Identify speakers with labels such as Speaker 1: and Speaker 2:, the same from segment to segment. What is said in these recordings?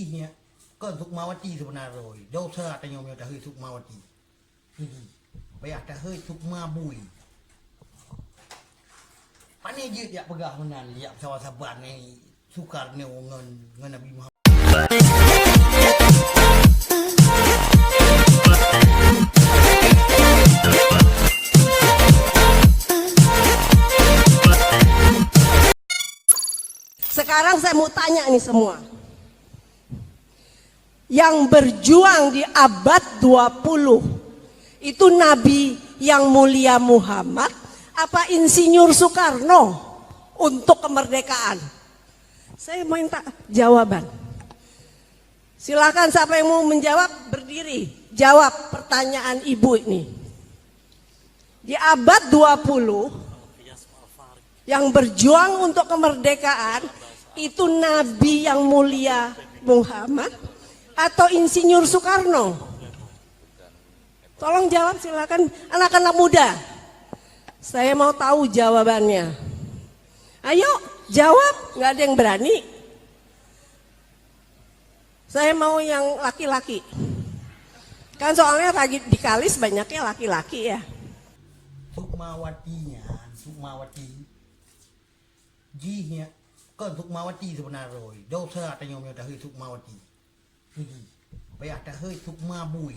Speaker 1: Jihnya kan Sukmawati sebenarnya rồi. Dosa tanya orang dah Sukmawati. Bayar dah Sukma bui. Pani je dia pegah menan dia sahabat ni sukar ni ngan Nabi Muhammad.
Speaker 2: Sekarang saya mau tanya nih semua. Yang berjuang di abad 20 itu Nabi yang mulia Muhammad apa Insinyur Soekarno untuk kemerdekaan? Saya mau minta jawaban. Silakan siapa yang mau menjawab berdiri. Jawab pertanyaan ibu ini. Di abad 20 yang berjuang untuk kemerdekaan itu Nabi yang mulia Muhammad atau Insinyur Soekarno? Tolong jawab silakan anak-anak muda. Saya mau tahu jawabannya. Ayo jawab, nggak ada yang berani. Saya mau yang laki-laki. Kan soalnya lagi di Kalis banyaknya laki-laki ya.
Speaker 1: Sukmawati. Jihnya kan Sukmawati sebenarnya rồi. Dosa tanya orang dah Sukmawati. Bayar dah Sukma bui.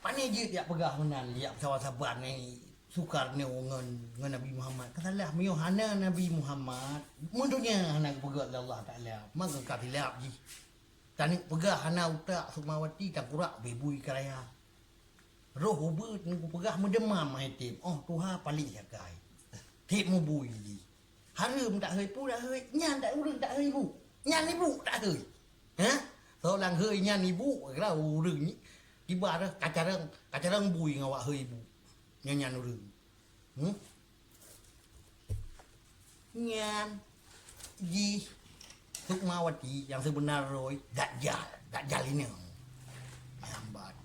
Speaker 1: Pani je dia pegah menan dia sahabat ni sukar ni ngan Nabi Muhammad. Katalah miohana Nabi Muhammad. Mundunya anak pegah Allah Taala. Maka katilap ji. Tani pegah ana utak Sukmawati tak kurak bebui karaya. Roh ubut ni pegah mendemam haitim. Oh Tuhan palik jagai. Tip mu bui ji. Harum tak hơi pu dah hơi, nyan tak urang tak hơi bu. Nyan ibu tak hơi. Ha? Seorang hơi nyan ibu kira urang ni. Tiba dah kacarang bui ngawak hơi ibu. Nyan urang. Nyan Ji Sukmawati yang sebenar rồi Dajjal ini. Lambat.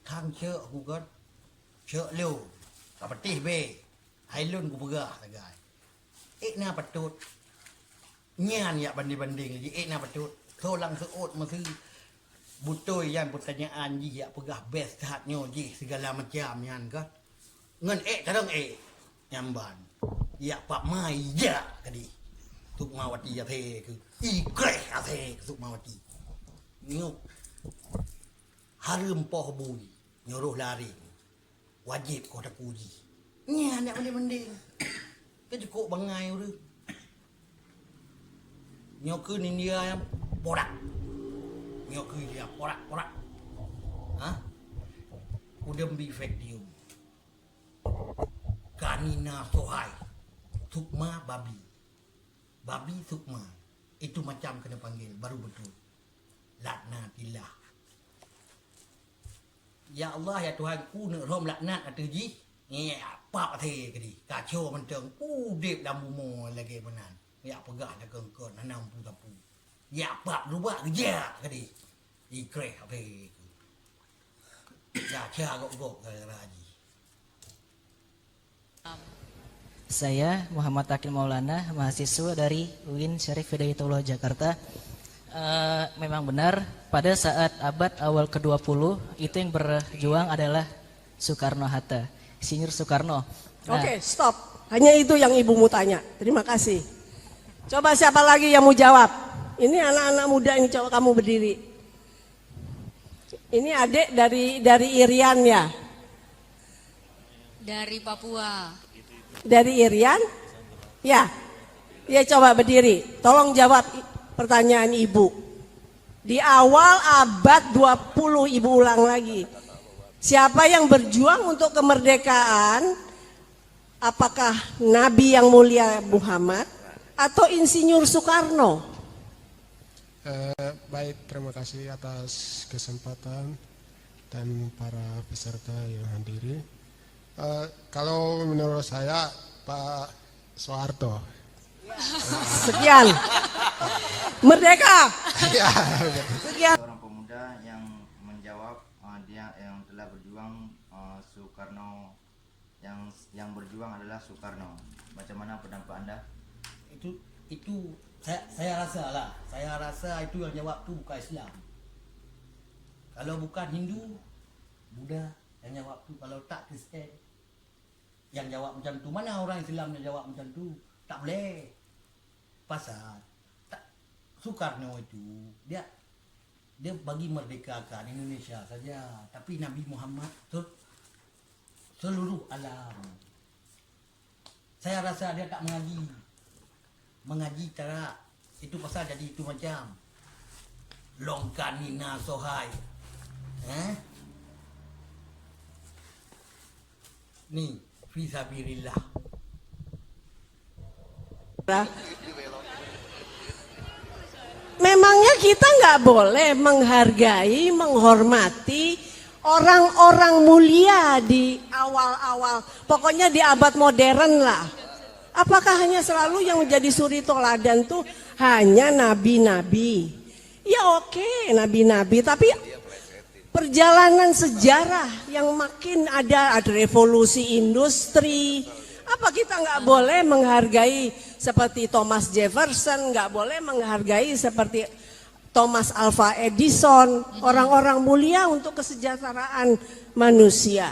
Speaker 1: Thang chợ aku kan. Chợ liu. Kapatih be. Hailun ku pegah tagai. Na patut. Nyan ya banding-banding ji na patut. Solang seot masih butoi yang pertanyaan ji ya pegah best hatnyo ji segala macam yan kan. Ngan kadang nyamban. Ya pak mai ya kadi. Sukmawati ya the ke. Ikreh ate Sukmawati. Nyo. Harum poh bui. Nyuruh lari. Wajib kau tak puji. Ni anak mending-mending. Kan cukup bangai udah. Nyoku ni dia yang porak. Nyoku dia porak. Ha? Udem bifektium. Kanina sohai. Sukma babi. Babi Sukma. Itu macam kena panggil baru betul. Laknatillah. Ya Allah ya Tuhan ku nak rom laknat atau ji. Apa the kedi. Kacau menteng. Dip dalam bumo lagi benan. Ya pegah dah kengkon nanam tapu. Ya pak rubah kerja kedi. Ikreh the. Ya cia gok kata haji.
Speaker 3: Saya Muhammad Akil Maulana, mahasiswa dari UIN Syarif Hidayatullah Jakarta. Memang benar pada saat abad awal ke-20 itu yang berjuang adalah Soekarno-Hatta, Insinyur Soekarno.
Speaker 2: Oke, stop. Hanya itu yang ibu mau tanya. Terima kasih. Coba siapa lagi yang mau jawab? Ini anak-anak muda ini, coba kamu berdiri. Ini adik dari Irian ya?
Speaker 4: Dari Papua.
Speaker 2: Dari Irian? Ya. Ya coba berdiri. Tolong jawab pertanyaan ibu. Di awal abad 20 ibu ulang lagi. Siapa yang berjuang untuk kemerdekaan? Apakah Nabi yang mulia Muhammad atau Insinyur Soekarno?
Speaker 5: Baik, terima kasih atas kesempatan dan para peserta yang hadiri. Kalau menurut saya Pak Soeharto.
Speaker 2: Sekian. Merdeka.
Speaker 5: Ya.
Speaker 2: Sekian.
Speaker 6: Seorang pemuda yang menjawab dia yang telah berjuang Soekarno yang berjuang adalah Soekarno. Macam mana pendapat Anda?
Speaker 1: itu saya rasa itu yang jawab tu bukan Islam. Kalau bukan Hindu, Buddha yang jawab tu, kalau tak Kristian yang jawab macam tu. Mana orang Islam yang jawab macam tu? Tak boleh. Pasal tak, Soekarno itu dia bagi merdekakan Indonesia saja, tapi Nabi Muhammad seluruh alam. Saya rasa dia tak mengaji tak. Itu pasal jadi itu macam longkanina sohai. Ni fisabilillah.
Speaker 2: Memangnya kita nggak boleh menghargai, menghormati orang-orang mulia di awal-awal, pokoknya di abad modern lah. Apakah hanya selalu yang menjadi suri toladan tuh hanya nabi-nabi? Ya oke, nabi-nabi, tapi perjalanan sejarah yang makin ada revolusi industri. Apa kita nggak boleh menghargai seperti Thomas Jefferson, nggak boleh menghargai seperti Thomas Alva Edison, orang-orang mulia untuk kesejahteraan manusia.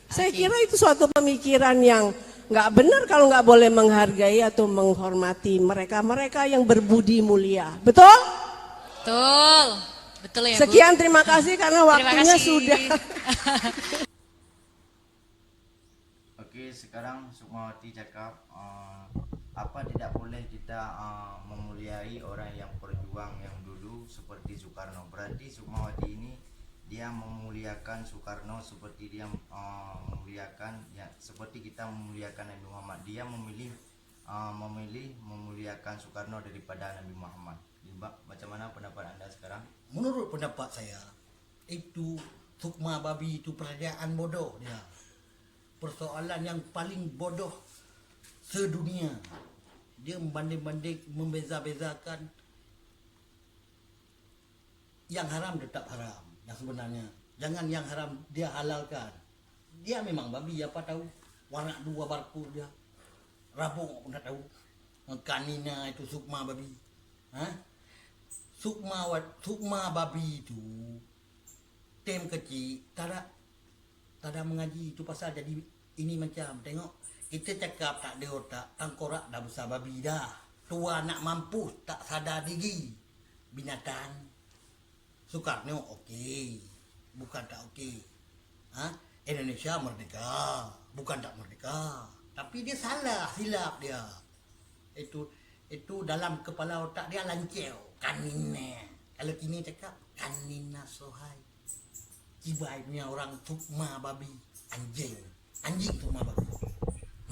Speaker 2: Saya kira itu suatu pemikiran yang nggak benar kalau nggak boleh menghargai atau menghormati mereka-mereka yang berbudi mulia. Betul?
Speaker 4: Betul. Betul ya, Bu.
Speaker 2: Sekian, terima kasih karena waktunya sudah.
Speaker 6: Oke, sekarang Sukmawati cakap apa tidak boleh kita memuliai orang yang berjuang yang dulu seperti Soekarno. Berarti Sukmawati ini dia memuliakan Soekarno seperti dia memuliakan ya seperti kita memuliakan Nabi Muhammad. Dia memilih memuliakan Soekarno daripada Nabi Muhammad. Macam mana pendapat Anda sekarang?
Speaker 1: Menurut pendapat saya, itu Sukma babi itu pertanyaan bodoh dia. Persoalan yang paling bodoh sedunia. Dia membanding-banding, membeza-bezakan yang haram tetap haram. Yang sebenarnya, jangan yang haram dia halalkan. Dia memang babi, apa tahu. Warna dua barku dia. Rabung pun tak tahu. Kanina itu Sukma babi. Sukma babi itu tem kecil tak ada mengaji itu pasal jadi ini macam tengok kita cakap tak ada otak tangkorak dah besar babi dah tua nak mampus tak sadar diri binatang. Soekarno okey bukan tak okey. Indonesia merdeka bukan tak merdeka tapi dia salah silap dia itu dalam kepala otak dia lancau. Kanina. Kalau kini cakap kanina sohai. Cibai punya orang Sukma babi. Anjing Sukma babi.